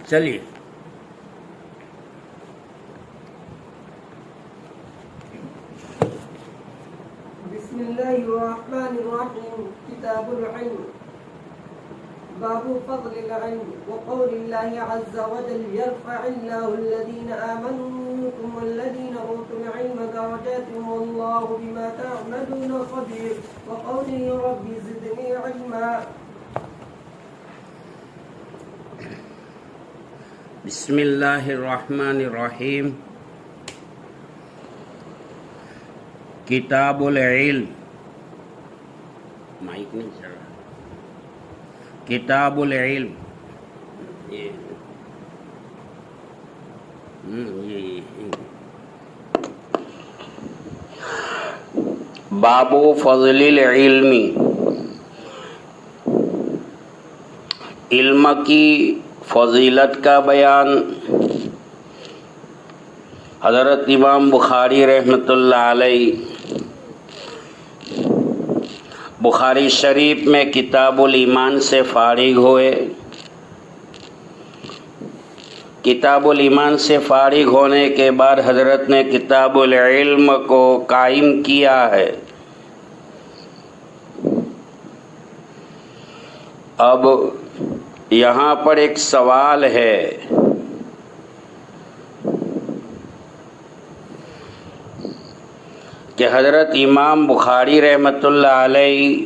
چلیے بسم الله الرحمن الرحيم. كتاب العلم. باب فضل العلم وقول الله عز وجل يرفع الله الذين آمنوا منكم والذين أوتوا العلم درجات والله بما تعملون خبير. وقوله رب زدني علما. بسم اللہ الرحمن الرحیم. کتاب العلم، مائک نہیں چل رہا. کتاب العلم باب فضل العلم، علم کی فضیلت کا بیان. حضرت امام بخاری رحمۃ اللہ علیہ بخاری شریف میں کتاب الایمان سے فارغ ہوئے. کتاب الایمان سے فارغ ہونے کے بعد حضرت نے کتاب العلم کو قائم کیا ہے. اب یہاں پر ایک سوال ہے کہ حضرت امام بخاری رحمۃ اللہ علیہ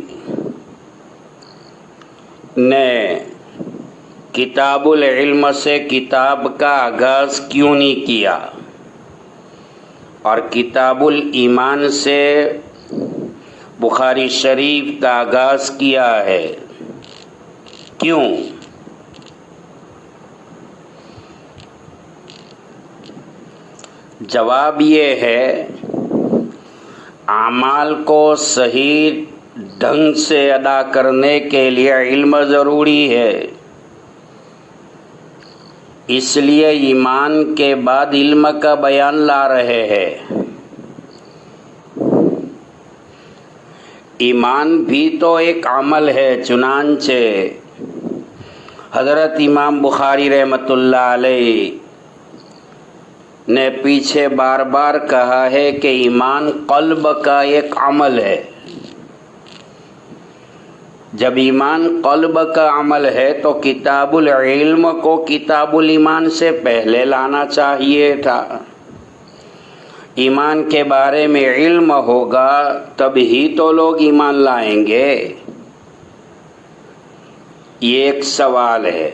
نے کتاب العلم سے کتاب کا آغاز کیوں نہیں کیا اور کتاب الایمان سے بخاری شریف کا آغاز کیا ہے؟ کیوں؟ جواب یہ ہے، اعمال کو صحیح ڈھنگ سے ادا کرنے کے لیے علم ضروری ہے. اس لیے ایمان کے بعد علم کا بیان لا رہے ہیں. ایمان بھی تو ایک عمل ہے، چنانچہ حضرت امام بخاری رحمۃ اللہ علیہ نے پیچھے بار بار کہا ہے کہ ایمان قلب کا ایک عمل ہے. جب ایمان قلب کا عمل ہے تو کتاب العلم کو کتاب الایمان سے پہلے لانا چاہیے تھا. ایمان کے بارے میں علم ہوگا تب ہی تو لوگ ایمان لائیں گے. یہ ایک سوال ہے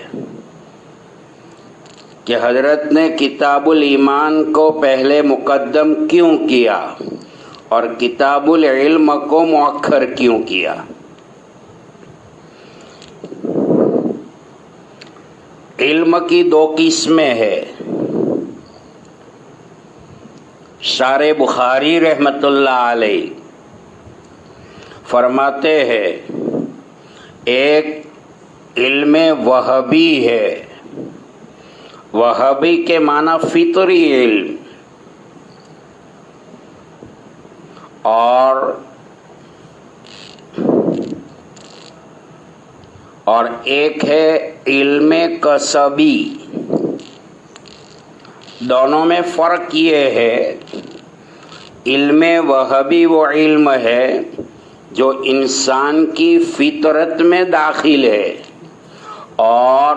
کہ حضرت نے کتاب الایمان کو پہلے مقدم کیوں کیا اور کتاب العلم کو مؤخر کیوں کیا؟ علم کی دو قسمیں ہیں. شارح بخاری رحمۃ اللہ علیہ فرماتے ہیں ایک علم وہبی ہے. وہبی کے معنی فطری علم، اور ایک ہے علم کسبی. دونوں میں فرق یہ ہے، علم وہبی وہ علم ہے جو انسان کی فطرت میں داخل ہے اور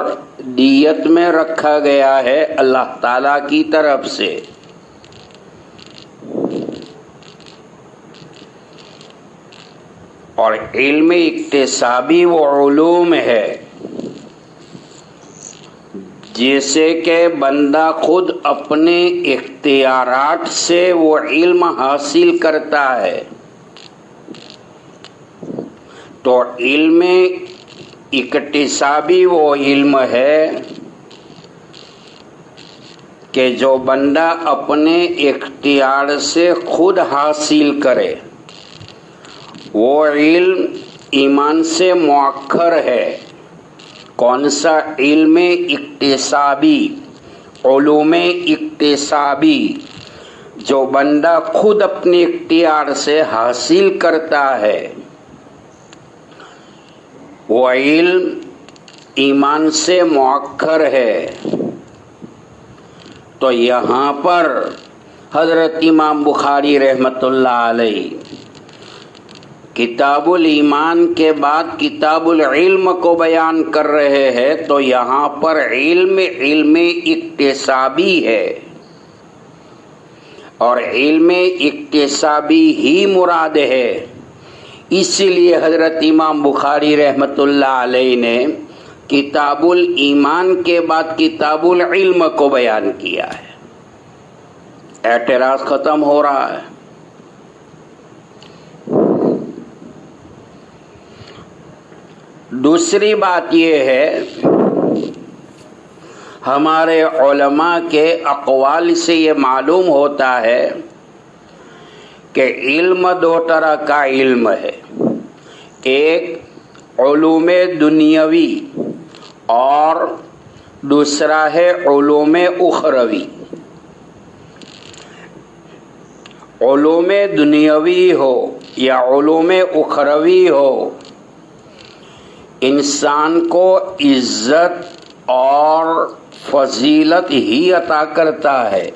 دیت میں رکھا گیا ہے اللہ تعالی کی طرف سے. اور علم اکتسابی وہ علوم ہے جیسے کہ بندہ خود اپنے اختیارات سے وہ علم حاصل کرتا ہے. تو علم اکتسابی وہ علم ہے کہ جو بندہ اپنے اختیار سے خود حاصل کرے. وہ علم ایمان سے مؤخر ہے. کون سا؟ علم اکتسابی، علوم اکتسابی جو بندہ خود اپنے اختیار سے حاصل کرتا ہے. وہ علم ایمان سے مؤخر ہے. تو یہاں پر حضرت امام بخاری رحمۃ اللہ علیہ کتاب الایمان کے بعد کتاب العلم کو بیان کر رہے ہیں، تو یہاں پر علم اکتسابی ہے، اور علم اکتسابی ہی مراد ہے۔ اسی لیے حضرت امام بخاری رحمۃ اللہ علیہ نے کتاب الایمان کے بعد کتاب العلم کو بیان کیا ہے۔ اعتراض ختم ہو رہا ہے۔ دوسری بات یہ ہے، ہمارے علماء کے اقوال سے یہ معلوم ہوتا ہے کہ علم دو طرح کا علم ہے، ایک علوم دنیاوی اور دوسرا ہے علوم اخروی۔ علوم دنیاوی ہو یا علوم اخروی ہو، انسان کو عزت اور فضیلت ہی عطا کرتا ہے۔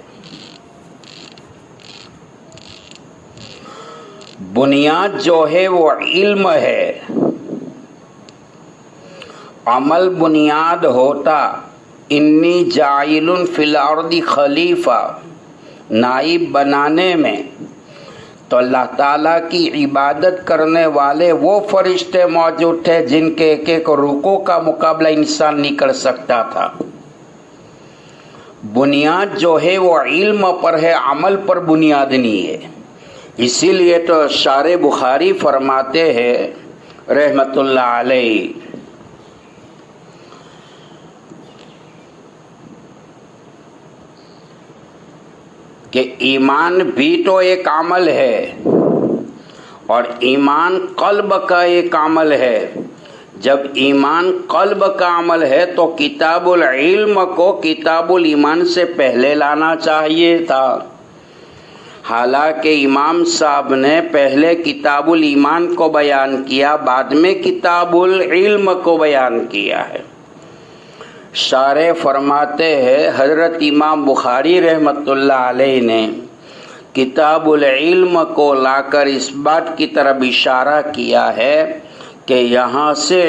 بنیاد جو ہے وہ علم ہے۔ عمل بنیاد ہوتا، انی جاعل فی الارض خلیفہ، نائب بنانے میں، تو اللہ تعالیٰ کی عبادت کرنے والے وہ فرشتے موجود تھے جن کے ایک ایک رکوع کا مقابلہ انسان نہیں کر سکتا تھا۔ بنیاد جو ہے وہ علم پر ہے، عمل پر بنیاد نہیں ہے۔ اسی لیے تو شارح بخاری فرماتے ہیں رحمت اللہ علیہ کہ ایمان بھی تو ایک عمل ہے، اور ایمان قلب کا ایک عمل ہے۔ جب ایمان قلب کا عمل ہے تو کتاب العلم کو کتاب الایمان سے پہلے لانا چاہیے تھا، حالانکہ امام صاحب نے پہلے کتاب الایمان کو بیان کیا، بعد میں کتاب العلم کو بیان کیا ہے۔ شارح فرماتے ہیں حضرت امام بخاری رحمۃ اللہ علیہ نے کتاب العلم کو لا کر اس بات کی طرف اشارہ کیا ہے کہ یہاں سے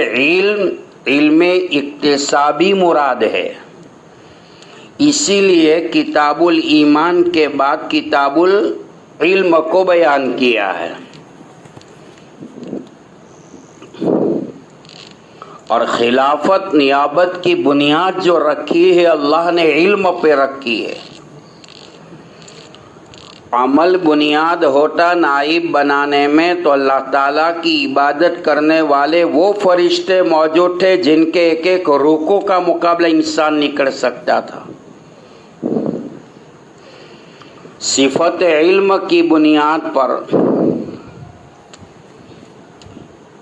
علم اکتسابی مراد ہے۔ اسی لیے کتاب الایمان کے بعد کتاب العلم کو بیان کیا ہے، اور خلافت نیابت کی بنیاد جو رکھی ہے اللہ نے علم پہ رکھی ہے۔ عمل بنیاد ہوتا نائب بنانے میں، تو اللہ تعالیٰ کی عبادت کرنے والے وہ فرشتے موجود تھے جن کے ایک ایک رکوع کا مقابلہ انسان نہیں کر سکتا تھا۔ صفت علم کی بنیاد پر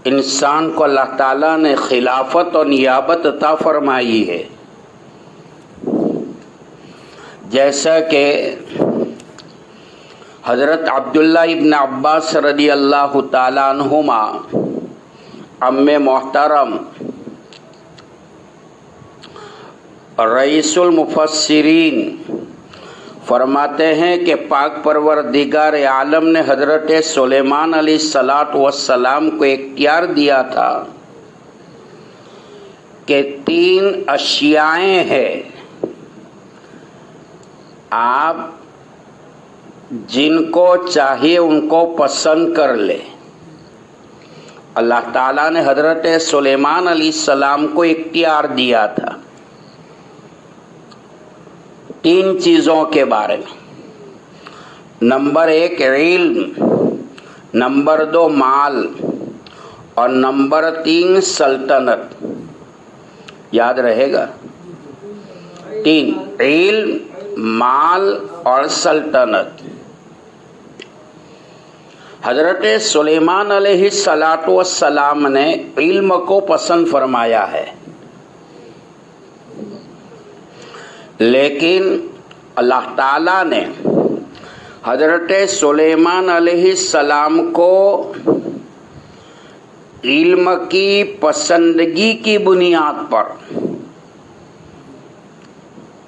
انسان کو اللہ تعالیٰ نے خلافت اور نیابت عطا فرمائی ہے، جیسا کہ حضرت عبداللہ ابن عباس رضی اللہ تعالیٰ عنہما عم محترم رئیس المفسرین فرماتے ہیں کہ پاک پروردگار عالم نے حضرت سلیمان علیہ السلام کو اختیار دیا تھا کہ 3 اشیاء ہیں، آپ جن کو چاہیے ان کو پسند کر لے۔ اللہ تعالیٰ نے حضرت سلیمان علیہ السلام کو اختیار دیا تھا 3 چیزوں کے بارے میں۔ نمبر 1 علم، نمبر 2 مال، اور نمبر 3 سلطنت۔ یاد رہے گا، 3 علم، مال اور سلطنت۔ حضرت سلیمان علیہ السلام نے علم کو پسند فرمایا ہے، لیکن اللہ تعالیٰ نے حضرت سلیمان علیہ السلام کو علم کی پسندگی کی بنیاد پر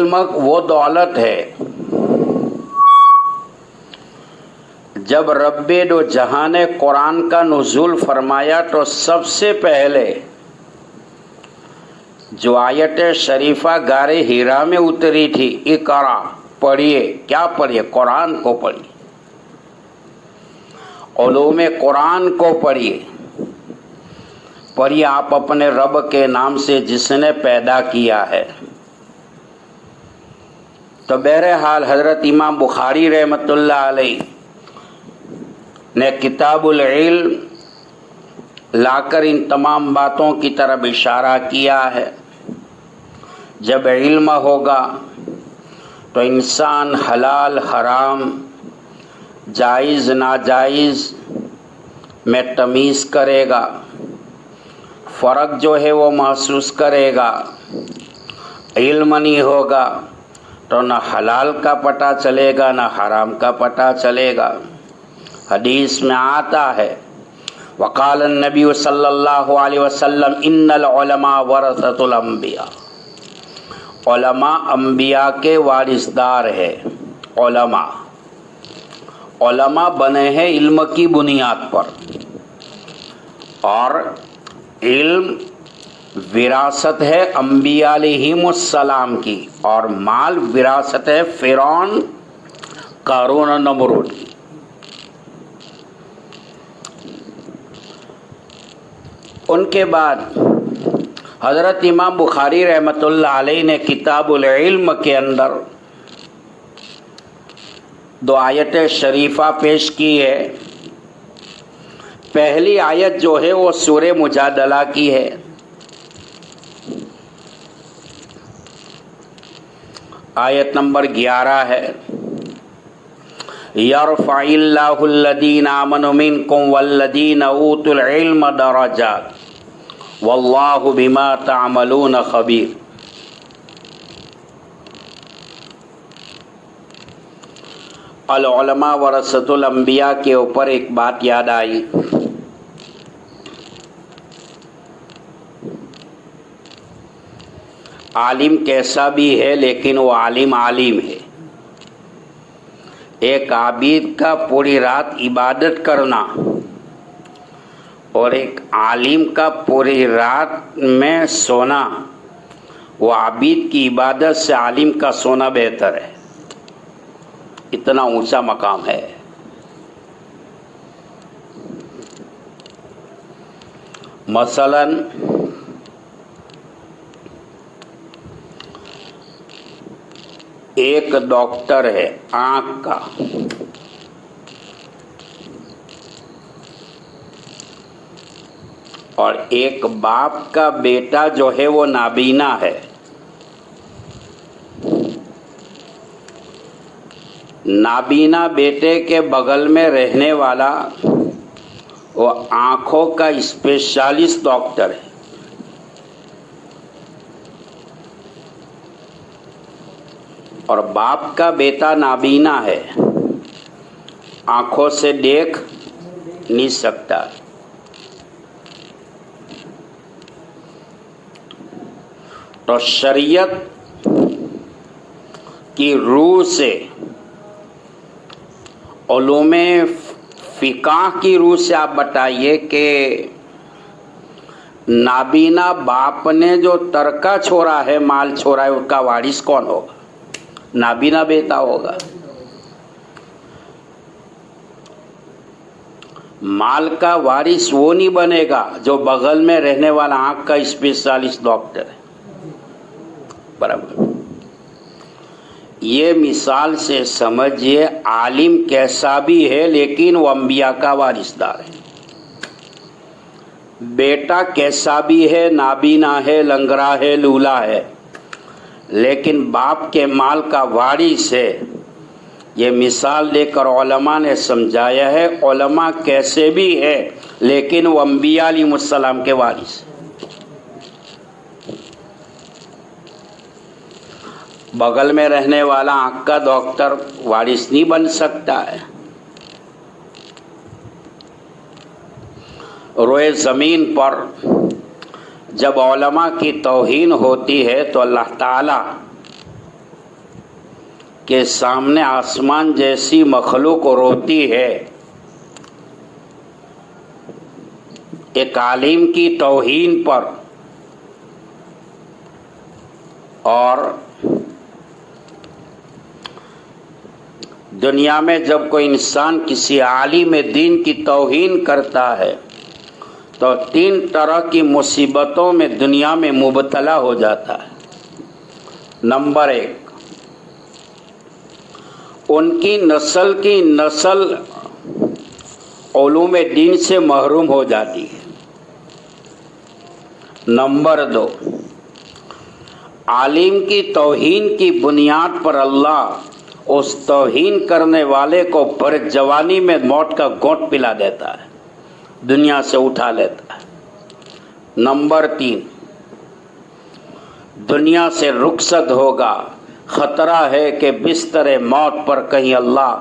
علم وہ دولت ہے جب رب دو جہاں نے قرآن کا نزول فرمایا تو سب سے پہلے جو آیت شریفہ غار ہیرا میں اتری تھی، اقرا پڑھیے، کیا پڑھیے؟ قرآن کو پڑھیے، علوم قرآن کو پڑھیے، پڑھیے آپ اپنے رب کے نام سے جس نے پیدا کیا ہے۔ تو بہرحال حضرت امام بخاری رحمۃ اللہ علیہ نے کتاب العلم لا کر ان تمام باتوں کی طرف اشارہ کیا ہے۔ جب علم ہوگا تو انسان حلال حرام، جائز ناجائز میں تمیز کرے گا، فرق جو ہے وہ محسوس کرے گا۔ علم نہیں ہوگا تو نہ حلال کا پتہ چلے گا نہ حرام کا پتہ چلے گا۔ حدیث میں آتا ہے، وقال النبی صلی اللہ علیہ وسلم ان العلماء ورثۃ الانبیاء، علماء انبیاء کے وارثدار ہے۔ علماء بنے ہیں علم کی بنیاد پر، اور علم وراثت ہے انبیاء علیہم السلام کی، اور مال وراثت ہے فرعون، قارون اور نمرود کی۔ ان کے بعد حضرت امام بخاری رحمۃ اللہ علیہ نے کتاب العلم کے اندر دو آیت شریفہ پیش کی ہے۔ پہلی آیت جو ہے وہ سورہ مجادلہ کی ہے۔ آیت نمبر 11 ہے، یرفع اللہ الذین آمنوا منکم والذین اوتوا العلم درجات واللہ بما تعملون خبیر۔ العلماء ورثۃ الانبیاء کے اوپر ایک بات یاد آئی۔ عالم کیسا بھی ہے لیکن وہ عالم ہے۔ ایک عابد کا پوری رات عبادت کرنا اور ایک عالم کا پوری رات میں سونا، وہ عابد کی عبادت سے عالم کا سونا بہتر ہے، اتنا اونچا مقام ہے۔ مثلا ایک ڈاکٹر ہے آنکھ کا، اور ایک باپ کا بیٹا جو ہے وہ نابینا ہے۔ نابینا بیٹے کے بغل میں رہنے والا وہ آنکھوں کا اسپیشلسٹ ڈاکٹر ہے، اور باپ کا بیٹا نابینا ہے، آنکھوں سے دیکھ نہیں سکتا۔ تو شریعت کی روح سے، علوم فقہ کی روح سے آپ بتائیے کہ نابینا باپ نے جو ترکہ چھوڑا ہے، مال چھوڑا ہے، اس کا وارث کون ہوگا؟ نابینا بیٹا ہوگا۔ مال کا وارث وہ نہیں بنے گا جو بغل میں رہنے والا آنکھ کا اسپیشلسٹ ڈاکٹر ہے، برابر۔ یہ مثال سے سمجھیے عالم کیسا بھی ہے لیکن وہ انبیاء کا وارثدار ہے۔ بیٹا کیسا بھی ہے، نابینا ہے، لنگڑا ہے، لولا ہے، لیکن باپ کے مال کا وارث ہے۔ یہ مثال دے کر علماء نے سمجھایا ہے علماء کیسے بھی ہے لیکن وہ انبیاء علیہ السلام کے وارث ہیں۔ بغل میں رہنے والا آنکھ کا ڈاکٹر وارث نہیں بن سکتا ہے۔ روئے زمین پر جب علماء کی توہین ہوتی ہے تو اللہ تعالی کے سامنے آسمان جیسی مخلوق روتی ہے، ایک عالم کی توہین پر، اور دنیا میں جب کوئی انسان کسی عالم دین کی توہین کرتا ہے تو 3 طرح کی مصیبتوں میں دنیا میں مبتلا ہو جاتا ہے۔ نمبر 1، ان کی نسل علوم دین سے محروم ہو جاتی ہے۔ نمبر 2، عالم کی توہین کی بنیاد پر اللہ اس توہین کرنے والے کو بر جوانی میں موت کا گھونٹ پلا دیتا ہے، دنیا سے اٹھا لیتا ہے۔ نمبر 3، دنیا سے رخصت ہوگا، خطرہ ہے کہ بستر موت پر کہیں اللہ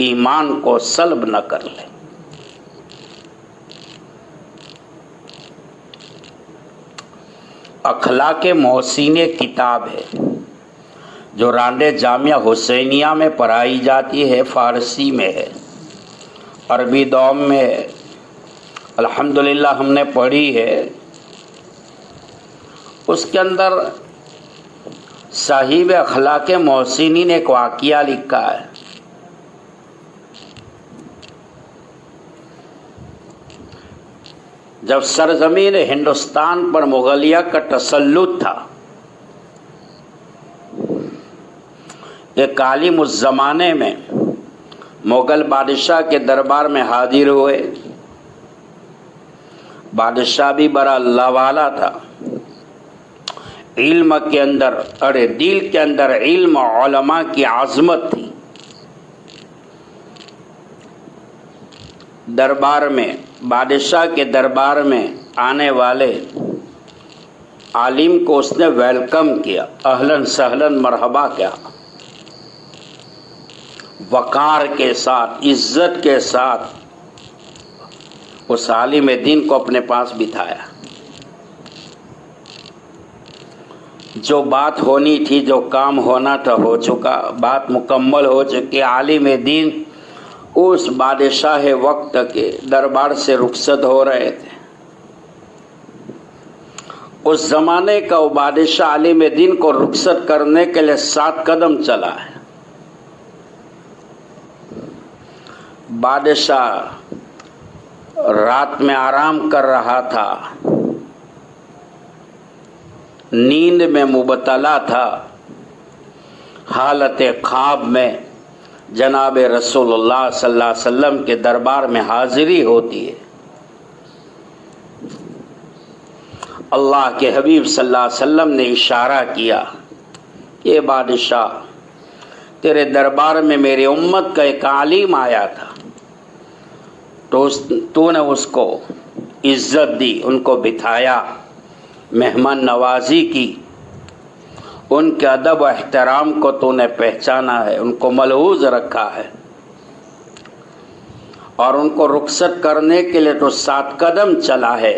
ایمان کو سلب نہ کر لے۔ اخلاق محسن کتاب ہے جو رانڈے جامعہ حسینیہ میں پڑھائی جاتی ہے، فارسی میں ہے، عربی دوم میں ہے، الحمدللہ ہم نے پڑھی ہے۔ اس کے اندر صاحب اخلاق محسنی نے ایک واقعہ لکھا ہے۔ جب سرزمین ہندوستان پر مغلیہ کا تسلط تھا، ایک عالم اس زمانے میں مغل بادشاہ کے دربار میں حاضر ہوئے۔ بادشاہ بھی بڑا اللہ والا تھا، علم کے اندر دل کے اندر علم علماء کی عظمت تھی۔ دربار میں، بادشاہ کے دربار میں آنے والے عالم کو اس نے ویلکم کیا، اہلاً سہلاً مرحبا کیا، وقار کے ساتھ، عزت کے ساتھ اس عالم دین کو اپنے پاس بٹھایا۔ جو بات ہونی تھی، جو کام ہونا تھا ہو چکا، بات مکمل ہو چکی۔ عالم دین اس بادشاہ وقت کے دربار سے رخصت ہو رہے تھے۔ اس زمانے کا وہ بادشاہ عالم دین کو رخصت کرنے کے لیے 7 قدم چلا ہے۔ بادشاہ رات میں آرام کر رہا تھا، نیند میں مبتلا تھا، حالت خواب میں جناب رسول اللہ صلی اللہ علیہ وسلم کے دربار میں حاضری ہوتی ہے۔ اللہ کے حبیب صلی اللہ علیہ وسلم نے اشارہ کیا، یہ بادشاہ تیرے دربار میں میری امت کا ایک عالم آیا تھا، تو نے اس کو عزت دی، ان کو بٹھایا، مہمان نوازی کی، ان کے ادب و احترام کو تو نے پہچانا ہے، ان کو ملحوظ رکھا ہے، اور ان کو رخصت کرنے کے لیے تو 7 قدم چلا ہے۔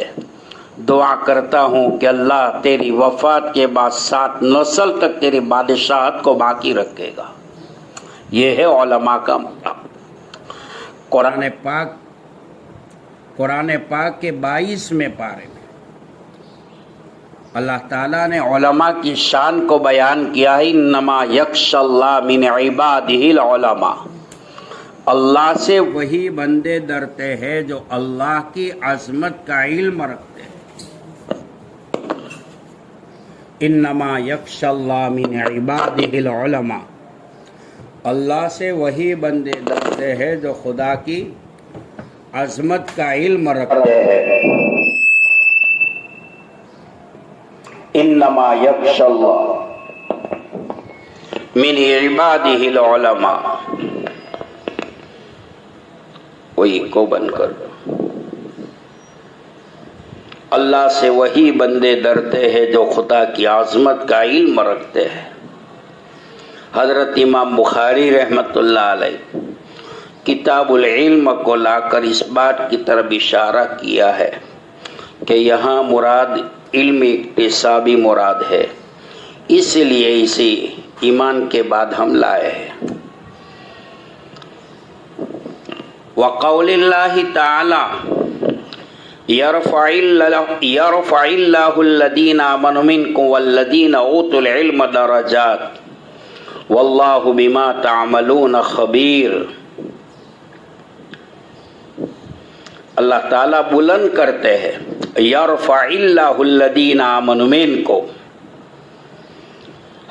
دعا کرتا ہوں کہ اللہ تیری وفات کے بعد 7 نسل تک تیری بادشاہت کو باقی رکھے گا۔ یہ ہے علماء کا مقام۔ قرآن پاک کے 22ویں پارے میں اللہ تعالیٰ نے علماء کی شان کو بیان کیا ہے، انما یخشی اللہ من عبادہ العلماء۔ اللہ سے وہی بندے ڈرتے ہیں جو اللہ کی عظمت کا علم رکھتے ہیں۔ انما یخشی اللہ من عبادہ العلماء، اللہ سے وہی بندے ڈرتے ہیں جو خدا کی عظمت کا علم رکھتے ہیں۔ انما یخشی اللہ من عبادہ العلماء، وہی کو بند کر دو۔ اللہ سے وہی بندے ڈرتے ہیں جو خدا کی عظمت کا علم رکھتے ہیں۔ حضرت امام بخاری رحمۃ اللہ علیہ کتاب العلم کو لا کر اس بات کی طرف اشارہ کیا ہے کہ یہاں مراد علم اکتسابی مراد ہے، اس لیے اسی ایمان کے بعد ہم لائے ہیں. وقول اللہ تعالی يرفع الله الذين آمنوا منكم والذين اوتوا العلم درجات واللہ بما تعملون خبیر. اللہ تعالیٰ بلند کرتے ہیں. یرفع اللہ الذین آمنوا منکم،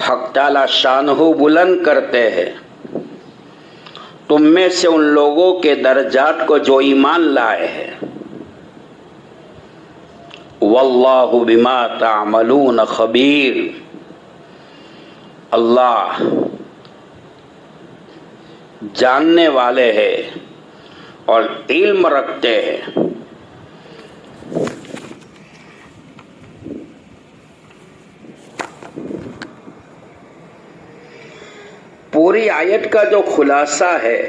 حق تعالیٰ شانہ بلند کرتے ہیں تم میں سے ان لوگوں کے درجات کو جو ایمان لائے ہیں. واللہ بما تعملون خبیر، اللہ جاننے والے ہیں اور علم رکھتے ہیں. پوری آیت کا جو خلاصہ ہے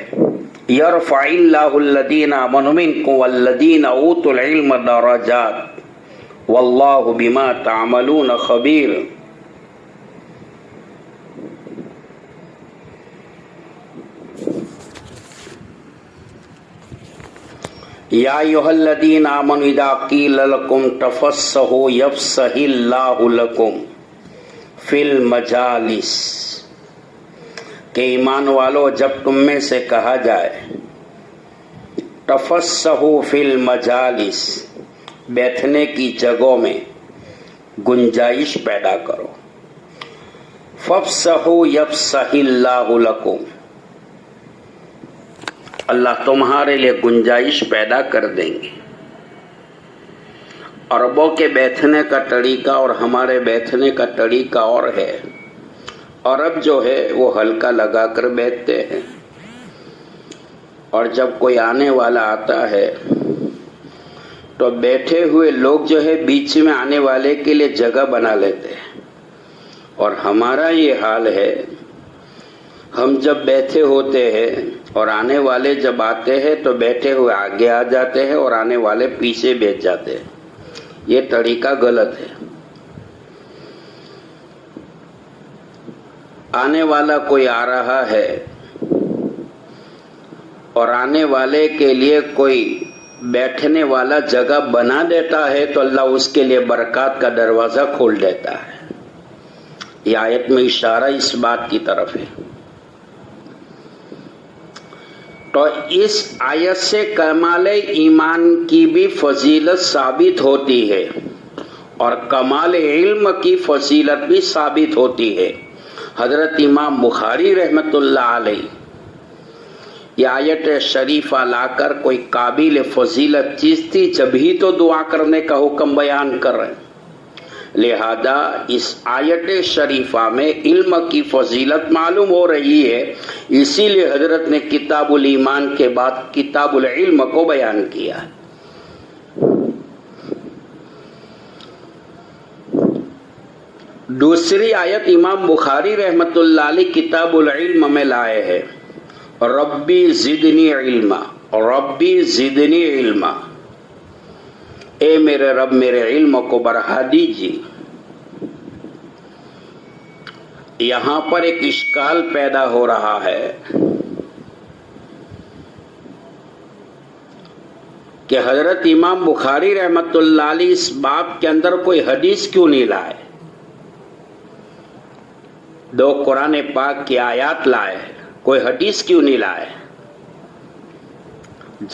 یرفع اللہ الذین آمنوا منکم والذین اوتوا العلم درجات واللہ بما تعملون خبیر. یا ایھا الذین آمنوا اذا قیل لکم تفصحوا یفصح اللہ لکم فی المجالس، کہ ایمان والو جب تم میں سے کہا جائے تفصحوا فی المجالس، بیٹھنے کی جگہوں میں گنجائش پیدا کرو، فافصحوا یفصح اللہ لکم، اللہ تمہارے لیے گنجائش پیدا کر دیں گے. عربوں کے بیٹھنے کا طریقہ اور ہمارے بیٹھنے کا طریقہ اور ہے. عرب جو ہے وہ ہلکا لگا کر بیٹھتے ہیں، اور جب کوئی آنے والا آتا ہے تو بیٹھے ہوئے لوگ جو ہے بیچ میں آنے والے کے لیے جگہ بنا لیتے ہیں. اور ہمارا یہ حال ہے، ہم جب بیٹھے ہوتے ہیں اور آنے والے جب آتے ہیں تو بیٹھے ہوئے آگے آ جاتے ہیں اور آنے والے پیچھے بیٹھ جاتے ہیں. یہ طریقہ غلط ہے. آنے والا کوئی آ رہا ہے اور آنے والے کے لیے کوئی بیٹھنے والا جگہ بنا دیتا ہے تو اللہ اس کے لیے برکات کا دروازہ کھول دیتا ہے. یہ آیت میں اشارہ اس بات کی طرف ہے. تو اس آیت سے کمال ایمان کی بھی فضیلت ثابت ہوتی ہے اور کمال علم کی فضیلت بھی ثابت ہوتی ہے. حضرت امام بخاری رحمۃ اللہ علیہ یہ آیت شریفہ لا کر کوئی قابل فضیلت چیز تھی جب ہی تو دعا کرنے کا حکم بیان کر رہے ہیں. لہذا اس آیت شریفہ میں علم کی فضیلت معلوم ہو رہی ہے، اسی لیے حضرت نے کتاب الایمان کے بعد کتاب العلم کو بیان کیا. دوسری آیت امام بخاری رحمۃ اللہ علیہ کتاب العلم میں لائے ہیں، ربی زدنی علما، ربی زدنی علما، اے میرے رب میرے علم کو بڑھا دیجیے. یہاں پر ایک اشکال پیدا ہو رہا ہے کہ حضرت امام بخاری رحمۃ اللہ علیہ اس باب کے اندر کوئی حدیث کیوں نہیں لائے؟ دو قرآن پاک کی آیات لائے، کوئی حدیث کیوں نہیں لائے؟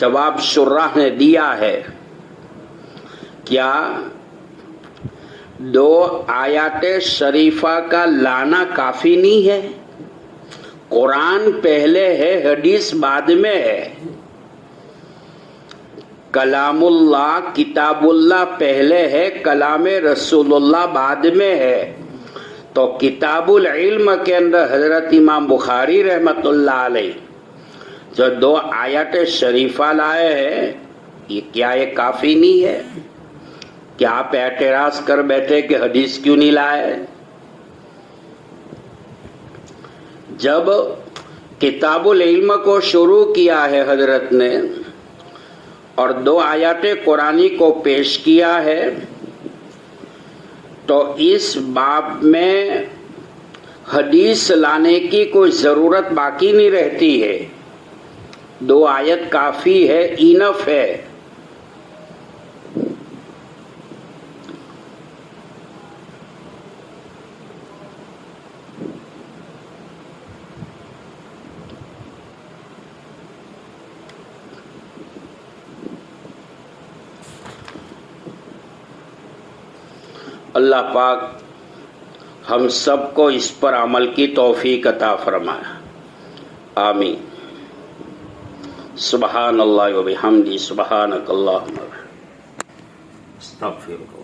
جواب شراح نے دیا ہے، کیا دو آیات شریفہ کا لانا کافی نہیں ہے؟ قرآن پہلے ہے، حدیث بعد میں ہے. کلام اللہ کتاب اللہ پہلے ہے، کلام رسول اللہ بعد میں ہے. تو کتاب العلم کے اندر حضرت امام بخاری رحمۃ اللہ علیہ جو دو آیات شریفہ لائے ہیں، یہ کیا یہ کافی نہیں ہے؟ کیا آپ اعتراض کر بیٹھے کہ حدیث کیوں نہیں لائے؟ جب کتاب العلم کو شروع کیا ہے حضرت نے اور دو آیات قرآنی کو پیش کیا ہے، تو اس باب میں حدیث لانے کی کوئی ضرورت باقی نہیں رہتی ہے. 2 آیت کافی ہے، اینف ہے. اللہ پاک ہم سب کو اس پر عمل کی توفیق عطا فرمائے. آمین. سبحان اللہ و بحمدہ، سبحانک اللہم استغفرک.